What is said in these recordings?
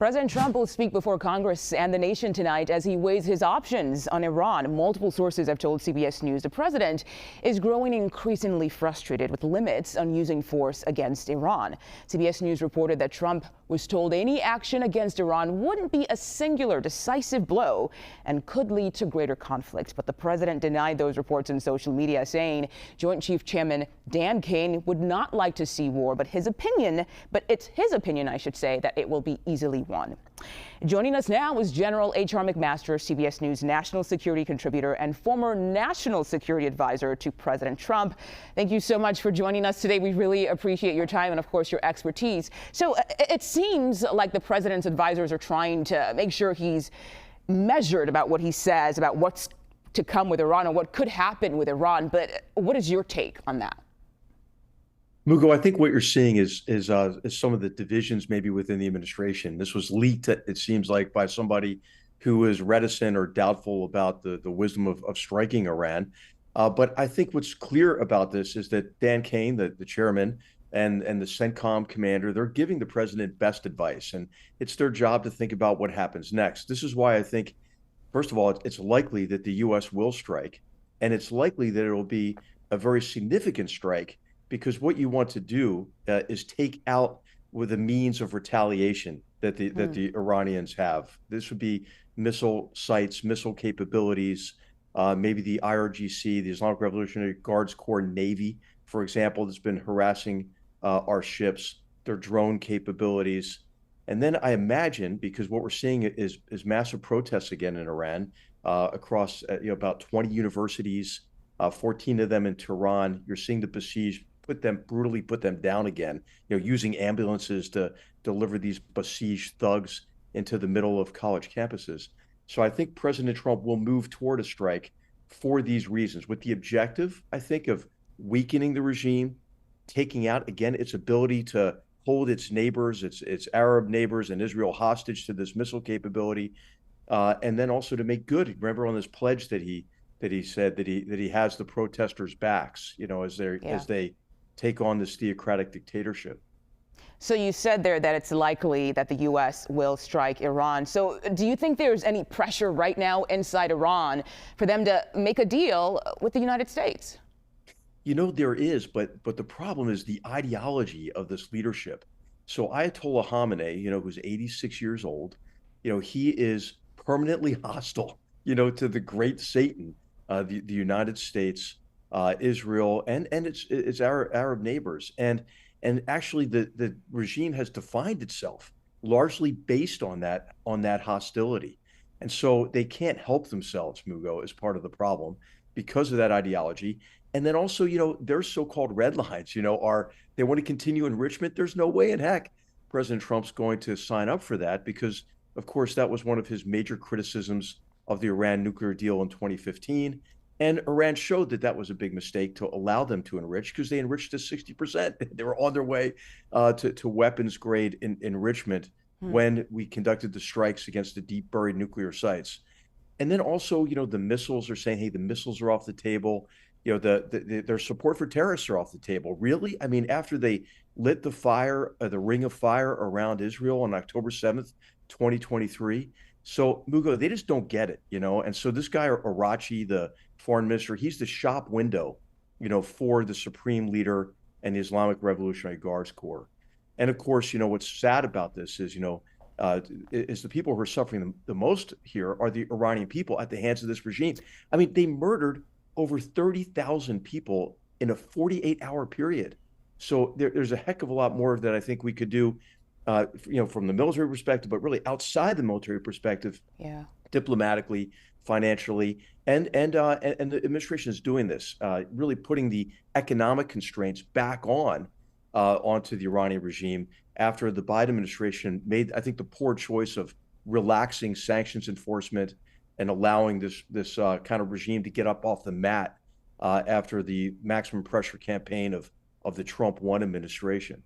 President Trump will speak before Congress and the nation tonight as he weighs his options on Iran. Multiple sources have told CBS News the president is growing increasingly frustrated with limits on using force against Iran. CBS News reported that Trump was told any action against Iran wouldn't be a singular decisive blow and could lead to greater conflict. But the president denied those reports in social media, saying Joint Chief Chairman Dan Kane would not like to see war, but it's his opinion, I should say, that it will be easily won. Joining us now is General H.R. McMaster, CBS News national security contributor and former national security advisor to President Trump. Thank you so much for joining us today. We really appreciate your time and, of course, your expertise. So it seems like the president's advisors are trying to make sure he's measured about what he says, about what's to come with Iran and what could happen with Iran. But what is your take on that? Mugo, I think what you're seeing is some of the divisions maybe within the administration. This was leaked, it seems like, by somebody who is reticent or doubtful about the wisdom of striking Iran. But I think what's clear about this is that Dan Kane, the chairman, and the CENTCOM commander, they're giving the president best advice. And it's their job to think about what happens next. This is why I think, first of all, it's likely that the U.S. will strike. And it's likely that it will be a very significant strike, because what you want to do is take out with the means of retaliation that the Iranians have. This would be missile sites, missile capabilities, maybe the IRGC, the Islamic Revolutionary Guards Corps Navy, for example, that's been harassing our ships, their drone capabilities. And then I imagine, because what we're seeing is massive protests again in Iran across about 20 universities, 14 of them in Tehran. You're seeing the besieged brutally put them down again, using ambulances to deliver these besieged thugs into the middle of college campuses. So I think President Trump will move toward a strike for these reasons, with the objective, I think, of weakening the regime, taking out, again, its ability to hold its neighbors, its Arab neighbors and Israel hostage to this missile capability, and then also to make good. Remember on this pledge that he said that he has the protesters' backs, as they take on this theocratic dictatorship. So you said there that it's likely that the U.S. will strike Iran. So do you think there's any pressure right now inside Iran for them to make a deal with the United States? There is, but the problem is the ideology of this leadership. So Ayatollah Khamenei, who's 86 years old, he is permanently hostile, to the great Satan, the United States, Israel, and its Arab neighbors. And actually the regime has defined itself largely based on that hostility. And so they can't help themselves, Mugo, as part of the problem because of that ideology. And then also, their so-called red lines, they want to continue enrichment. There's no way in heck President Trump's going to sign up for that, because, of course, that was one of his major criticisms of the Iran nuclear deal in 2015. And Iran showed that was a big mistake to allow them to enrich, because they enriched to 60%. They were on their way to weapons-grade enrichment when we conducted the strikes against the deep-buried nuclear sites. And then also, the missiles are saying, hey, the missiles are off the table. Their support for terrorists are off the table. Really? I mean, after they lit the fire, the ring of fire around Israel on October 7th, 2023. So, Mugo, they just don't get it, And so this guy, Arachi, the foreign minister, he's the shop window, for the supreme leader and the Islamic Revolutionary Guards Corps. And of course, what's sad about this is, is the people who are suffering the most here are the Iranian people at the hands of this regime. I mean, they murdered over 30,000 people in a 48-hour period. So there's a heck of a lot more that I think we could do, from the military perspective, but really outside the military perspective, diplomatically, financially, and the administration is doing this, really putting the economic constraints back onto the Iranian regime after the Biden administration made, I think, the poor choice of relaxing sanctions enforcement and allowing this kind of regime to get up off the mat after the maximum pressure campaign of the Trump 1 administration.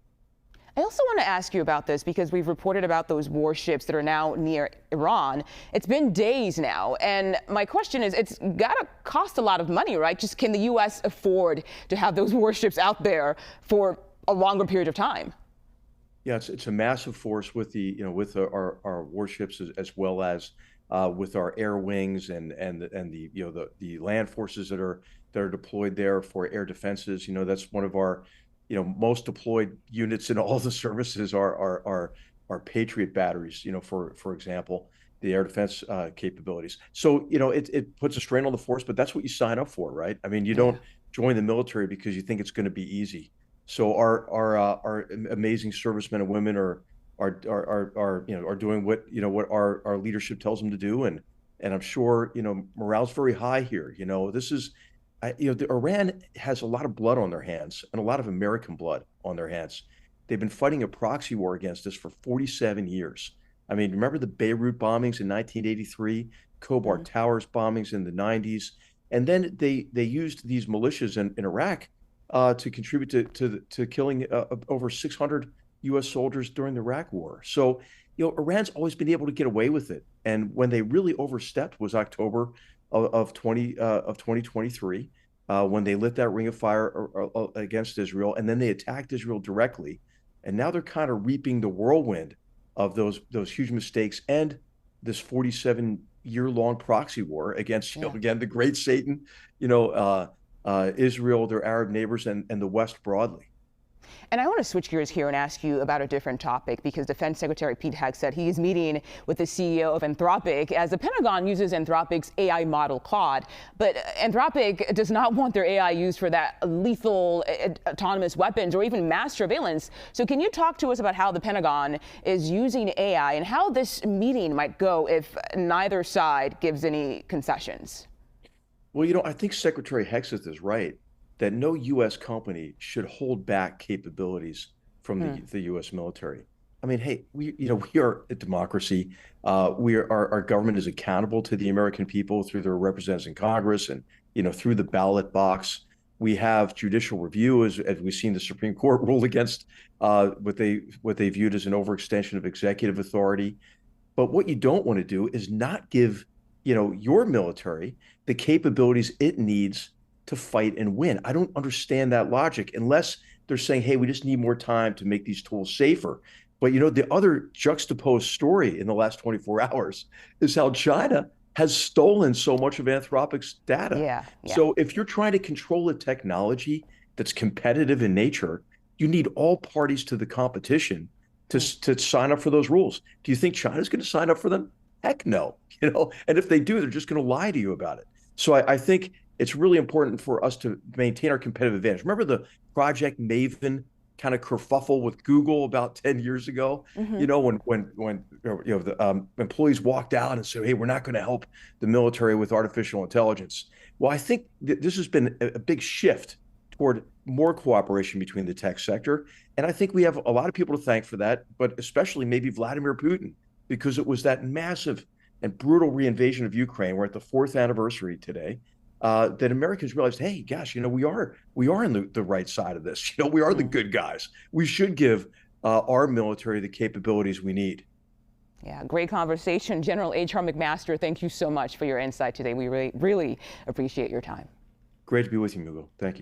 I also want to ask you about this because we've reported about those warships that are now near Iran. It's been days now, and my question is, it's got to cost a lot of money, right? Just can the U.S. afford to have those warships out there for a longer period of time? Yeah, it's a massive force with with our warships as well as with our air wings and the the land forces that are deployed there for air defenses. That's one of our most deployed units in all the services are Patriot batteries. For example, the air defense capabilities. So it puts a strain on the force, but that's what you sign up for, right? I mean, you Yeah. don't join the military because you think it's going to be easy. So our amazing servicemen and women are doing what our leadership tells them to do, and I'm sure morale's very high here. This is Iran has a lot of blood on their hands and a lot of American blood on their hands. They've been fighting a proxy war against us for 47 years. I mean, remember the Beirut bombings in 1983, Khobar Mm. Towers bombings in the 90s, and then they used these militias in Iraq to contribute to killing over 600 U.S. soldiers during the Iraq War. So, Iran's always been able to get away with it, and when they really overstepped was October of 2023, when they lit that ring of fire against Israel, and then they attacked Israel directly, and now they're kind of reaping the whirlwind of those huge mistakes and this 47-year-long proxy war against Yeah. again the great Satan, you know. Israel, their Arab neighbors, and the West broadly. And I want to switch gears here and ask you about a different topic, because Defense Secretary Pete Hegseth, he is meeting with the CEO of Anthropic as the Pentagon uses Anthropic's AI model Claude. But Anthropic does not want their AI used for that lethal autonomous weapons or even mass surveillance. So can you talk to us about how the Pentagon is using AI and how this meeting might go if neither side gives any concessions? Well, I think Secretary Hegseth is right that no U.S. company should hold back capabilities from the U.S. military. I mean, hey, we are a democracy. Our government is accountable to the American people through their representatives in Congress and through the ballot box. We have judicial review, as we've seen the Supreme Court rule against what they viewed as an overextension of executive authority. But what you don't want to do is not give your military the capabilities it needs to fight and win. I don't understand that logic unless they're saying, hey, we just need more time to make these tools safer. But the other juxtaposed story in the last 24 hours is how China has stolen so much of Anthropic's data. Yeah, yeah. So if you're trying to control a technology that's competitive in nature, you need all parties to the competition to sign up for those rules. Do you think China's going to sign up for them? Heck no. And if they do, they're just going to lie to you about it. So I think it's really important for us to maintain our competitive advantage. Remember the Project Maven kind of kerfuffle with Google about 10 years ago? When the employees walked out and said, hey, we're not going to help the military with artificial intelligence. Well, I think this has been a big shift toward more cooperation between the tech sector. And I think we have a lot of people to thank for that, but especially maybe Vladimir Putin, because it was that massive and brutal reinvasion of Ukraine. We're at the 4th anniversary today. That Americans realized, hey, gosh, we are in the right side of this. We are the good guys. We should give our military the capabilities we need. Yeah, great conversation. General H.R. McMaster, thank you so much for your insight today. We really, really appreciate your time. Great to be with you, Mugo. Thank you.